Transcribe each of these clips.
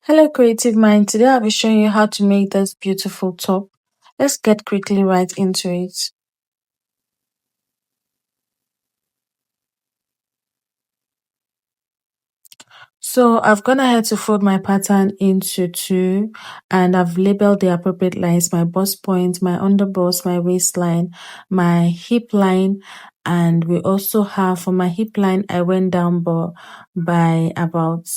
Hello creative mind, today I'll be showing you how to make this beautiful top. Let's get quickly right into it. So I've gone ahead to fold my pattern into two and I've labeled the appropriate lines, my bust point, my underbust, my waistline, my hip line, and we also have for my hip line I went down by about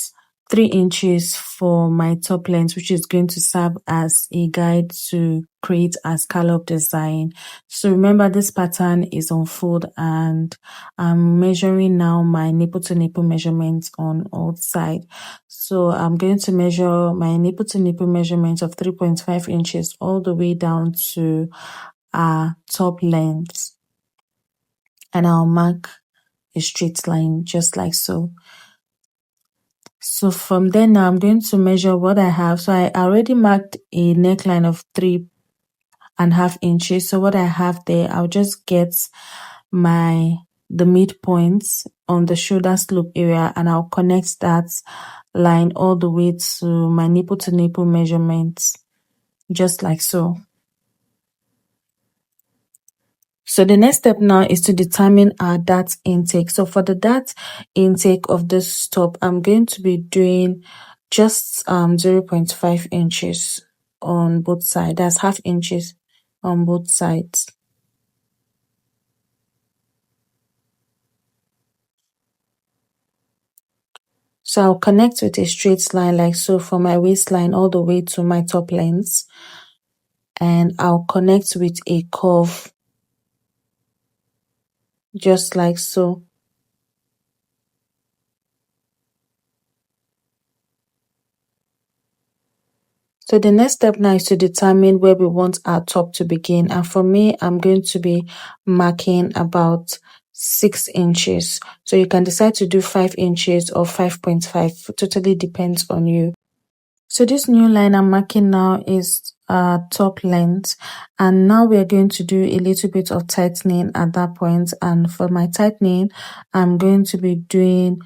3 inches for my top length, which is going to serve as a guide to create a scallop design. So remember, this pattern is on fold and I'm measuring now my nipple to nipple measurements on all sides. So I'm going to measure my nipple to nipple measurement of 3.5 inches all the way down to top length. And I'll mark a straight line just like so. So from there now I'm going to measure what I have. So I already marked a neckline of 3.5 inches. So what I have there, I'll just get the midpoint on the shoulder slope area and I'll connect that line all the way to my nipple to nipple measurements, just like so. So the next step now is to determine our dart intake. So for the dart intake of this top, I'm going to be doing just 0.5 inches on both sides. That's half inches on both sides. So I'll connect with a straight line like so from my waistline all the way to my top length. And I'll connect with a curve just like so. So the next step now is to determine where we want our top to begin. And for me, I'm going to be marking about 6 inches. So you can decide to do 5 inches or 5.5. Totally depends on you. So this new line I'm marking now is top length, and now we're going to do a little bit of tightening at that point. And for my tightening, I'm going to be doing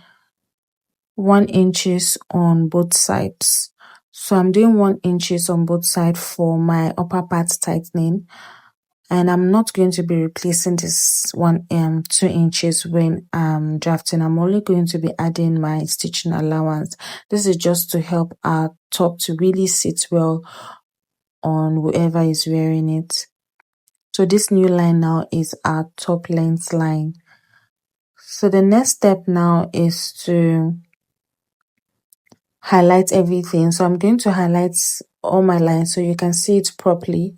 1 inches on both sides. So I'm doing 1 inches on both sides for my upper part tightening, and I'm not going to be replacing this 2 inches when I'm drafting. I'm only going to be adding my stitching allowance. This is just to help our top to really sit well on whoever is wearing it. So this new line now is our top length line. So the next step now is to highlight everything. So I'm going to highlight all my lines so you can see it properly.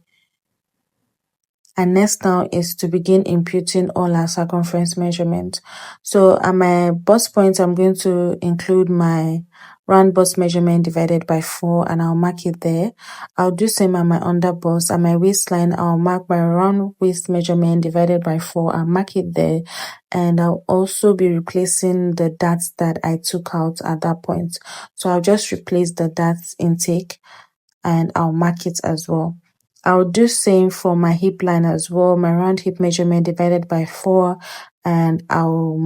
And next now is to begin imputing all our circumference measurement. So at my bust point, I'm going to include my round bust measurement divided by 4 and I'll mark it there. I'll do same at my under bust. At my waistline, I'll mark my round waist measurement divided by 4. I'll mark it there. And I'll also be replacing the darts that I took out at that point. So I'll just replace the darts intake and I'll mark it as well. I'll do same for my hip line as well, my round hip measurement divided by 4, and I'll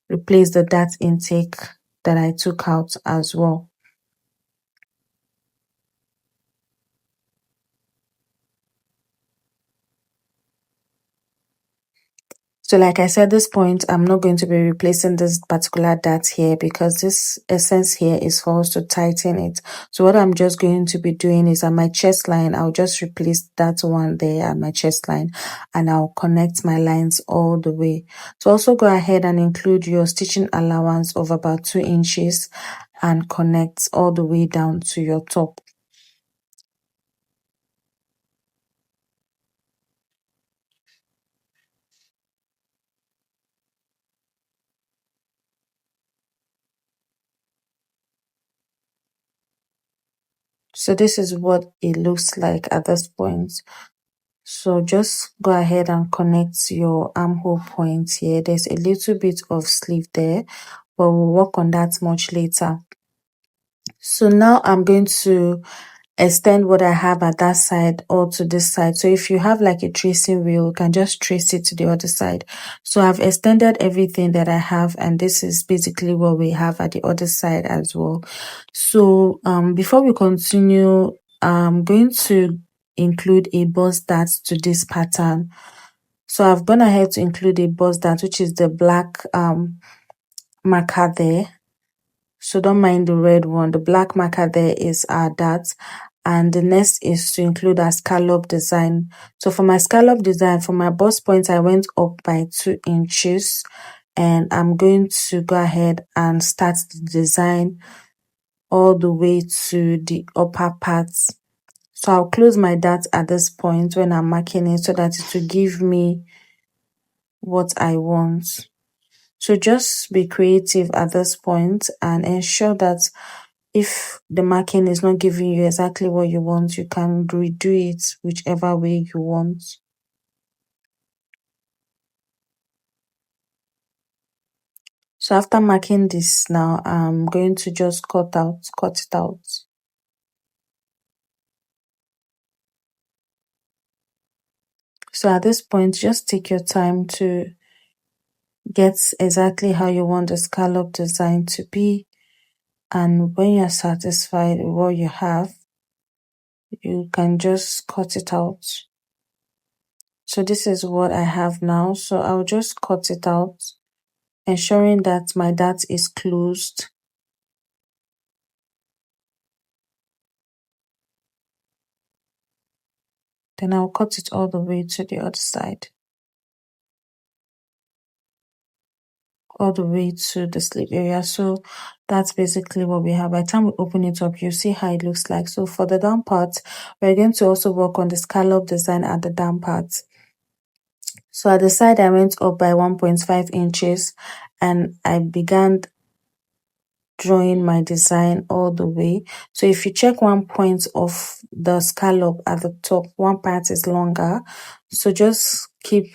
replace the dart intake that I took out as well. So like I said, this point, I'm not going to be replacing this particular dart here because this essence here is for us to tighten it. So what I'm just going to be doing is at my chest line, I'll just replace that one there at my chest line and I'll connect my lines all the way. So also go ahead and include your stitching allowance of about 2 inches and connect all the way down to your top. So this is what it looks like at this point. So just go ahead and connect your armhole point here. There's a little bit of sleeve there, but we'll work on that much later. So now I'm going to extend what I have at that side or to this side. So if you have like a tracing wheel, you can just trace it to the other side. So I've extended everything that I have, and this is basically what we have at the other side as well. So before we continue, I'm going to include a bust dart to this pattern. So I've gone ahead to include a bust dart, which is the black marker there. So don't mind the red one. The black marker there is our dart. And the next is to include a scallop design. So for my scallop design, for my bust point, I went up by 2 inches. And I'm going to go ahead and start the design all the way to the upper parts. So I'll close my dart at this point when I'm marking it so that it will give me what I want. So just be creative at this point and ensure that if the marking is not giving you exactly what you want, you can redo it whichever way you want. So after marking this now, I'm going to just cut it out. So at this point, just take your time to get exactly how you want the scallop design to be. And when you're satisfied with what you have, you can just cut it out. So this is what I have now. So I'll just cut it out, ensuring that my dart is closed. Then I'll cut it all the way to the other side. All the way to the sleeve area. So that's basically what we have. By the time we open it up, you see how it looks like. So for the down part, we're going to also work on the scallop design at the down part. So at the side, I went up by 1.5 inches and I began drawing my design all the way. So if you check one point of the scallop at the top, one part is longer. So just keep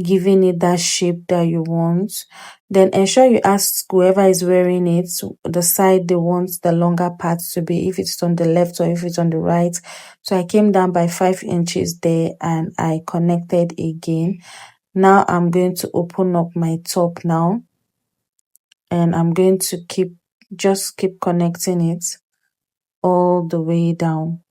giving it that shape that you want. Then ensure you ask whoever is wearing it the side they want the longer part to be, if it's on the left or if it's on the right. So I came down by 5 inches there and I connected again. Now I'm going to open up my top now, and I'm going to just keep connecting it all the way down.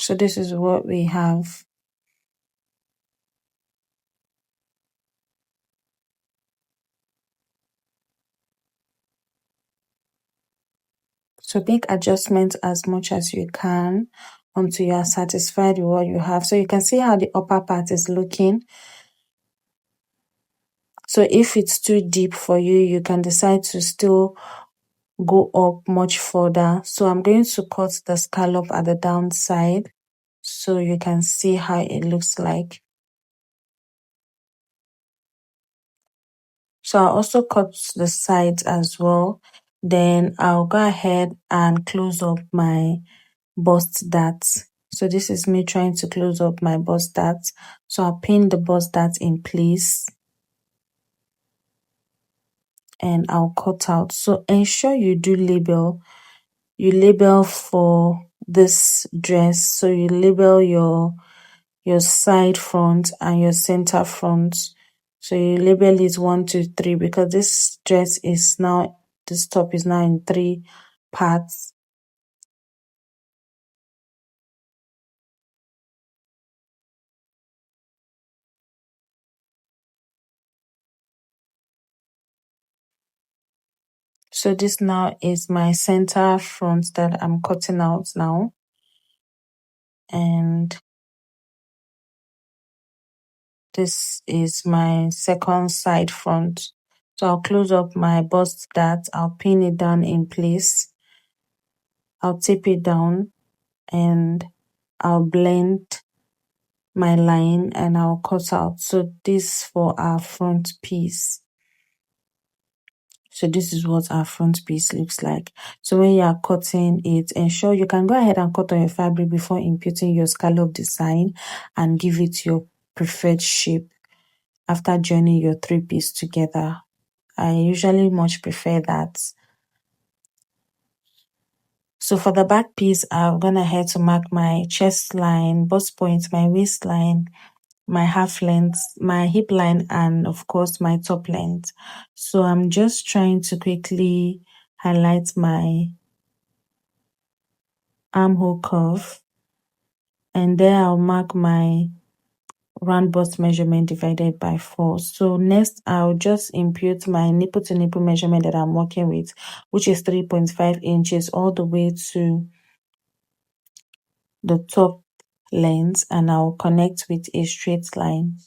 So this is what we have. So make adjustments as much as you can until you are satisfied with what you have. So you can see how the upper part is looking. So if it's too deep for you, you can decide to still go up much further. So I'm going to cut the scallop at the downside so you can see how it looks like. So I'll also cut the sides as well. Then I'll go ahead and close up my bust dart. So this is me trying to close up my bust dart. So I'll pin the bust dart in place and I'll cut out. So ensure you do label. You label for this dress. So you label your side front and your center front. So you label it 1, 2, 3 because this dress is now, this top is now in 3 parts. So this now is my center front that I'm cutting out now. And this is my second side front. So I'll close up my bust dart, I'll pin it down in place, I'll tape it down, and I'll blend my line and I'll cut out. So this for our front piece. So this is what our front piece looks like. So when you are cutting it, ensure you can go ahead and cut on your fabric before imputing your scallop design and give it your preferred shape after joining your 3-piece together. I usually much prefer that. So for the back piece, I'm gonna head to mark my chest line, bust point, my waistline, my half length, my hip line, and of course my top length. So I'm just trying to quickly highlight my armhole curve, and there I'll mark my round bust measurement divided by 4. So next I'll just impute my nipple to nipple measurement that I'm working with, which is 3.5 inches all the way to the top length, and I'll connect with a straight line.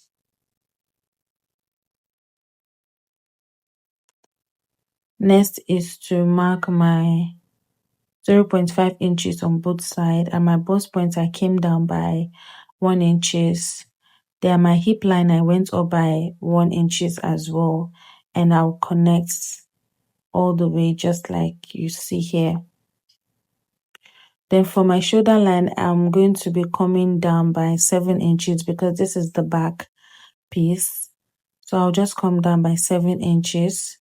Next is to mark my 0.5 inches on both sides, and my bust point I came down by 1 inches. There my hip line I went up by 1 inches as well, and I'll connect all the way just like you see here. Then for my shoulder line, I'm going to be coming down by 7 inches because this is the back piece. So I'll just come down by 7 inches.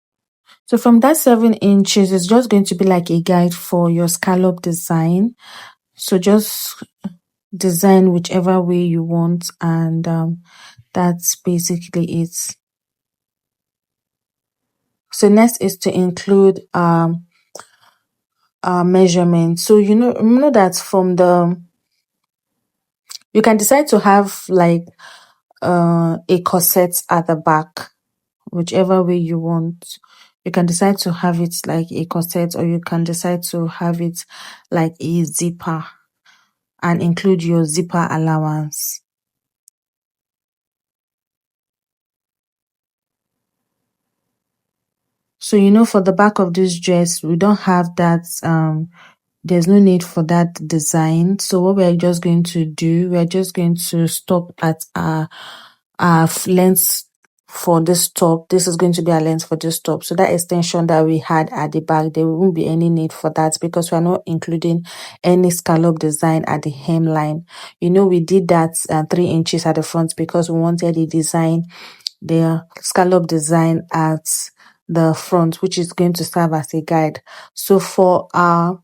So from that 7 inches, it's just going to be like a guide for your scallop design. So just design whichever way you want, and that's basically it. So next is to include measurement. So you know that from the, you can decide to have like a corset at the back, whichever way you want. You can decide to have it like a corset, or you can decide to have it like a zipper and include your zipper allowance. So for the back of this dress, we don't have that, there's no need for that design. So what we're just going to do, we're just going to stop at our length for this top. This is going to be our length for this top. So that extension that we had at the back, there won't be any need for that because we're not including any scallop design at the hemline. We did that 3 inches at the front because we wanted the scallop design at the front, which is going to serve as a guide. So for our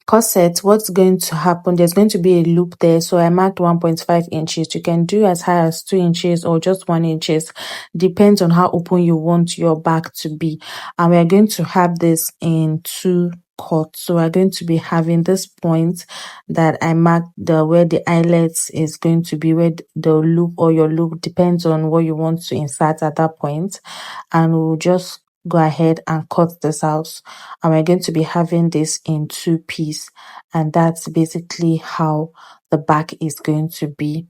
corset, what's going to happen, there's going to be a loop there. So I marked 1.5 inches. You can do as high as 2 inches or just 1 inches. Depends on how open you want your back to be. And we're going to have this in 2 cuts. So we're going to be having this point that I marked, where the eyelet is going to be, where the loop or your loop depends on what you want to insert at that point. And we'll just go ahead and cut this out, and we're going to be having this in 2 pieces, and that's basically how the back is going to be.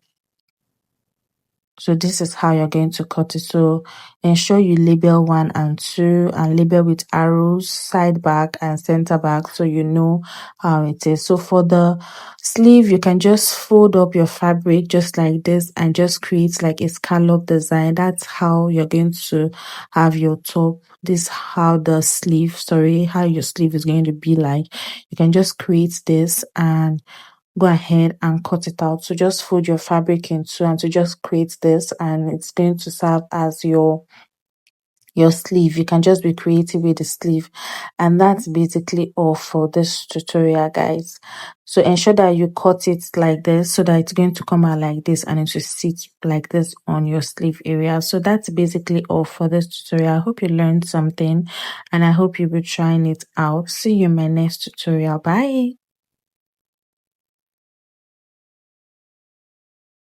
So this is how you're going to cut it. So ensure you label 1 and 2, and label with arrows, side back and center back, so you know how it is. So for the sleeve, you can just fold up your fabric just like this and just create like a scallop design. That's how you're going to have your top. This is how the sleeve, how your sleeve is going to be like. You can just create this and go ahead and cut it out. So just fold your fabric in 2 and to just create this, and it's going to serve as your sleeve. You can just be creative with the sleeve, and that's basically all for this tutorial, guys. So ensure that you cut it like this so that it's going to come out like this and it will sit like this on your sleeve area. So that's basically all for this tutorial. I hope you learned something, and I hope you'll be trying it out. See you in my next tutorial. Bye.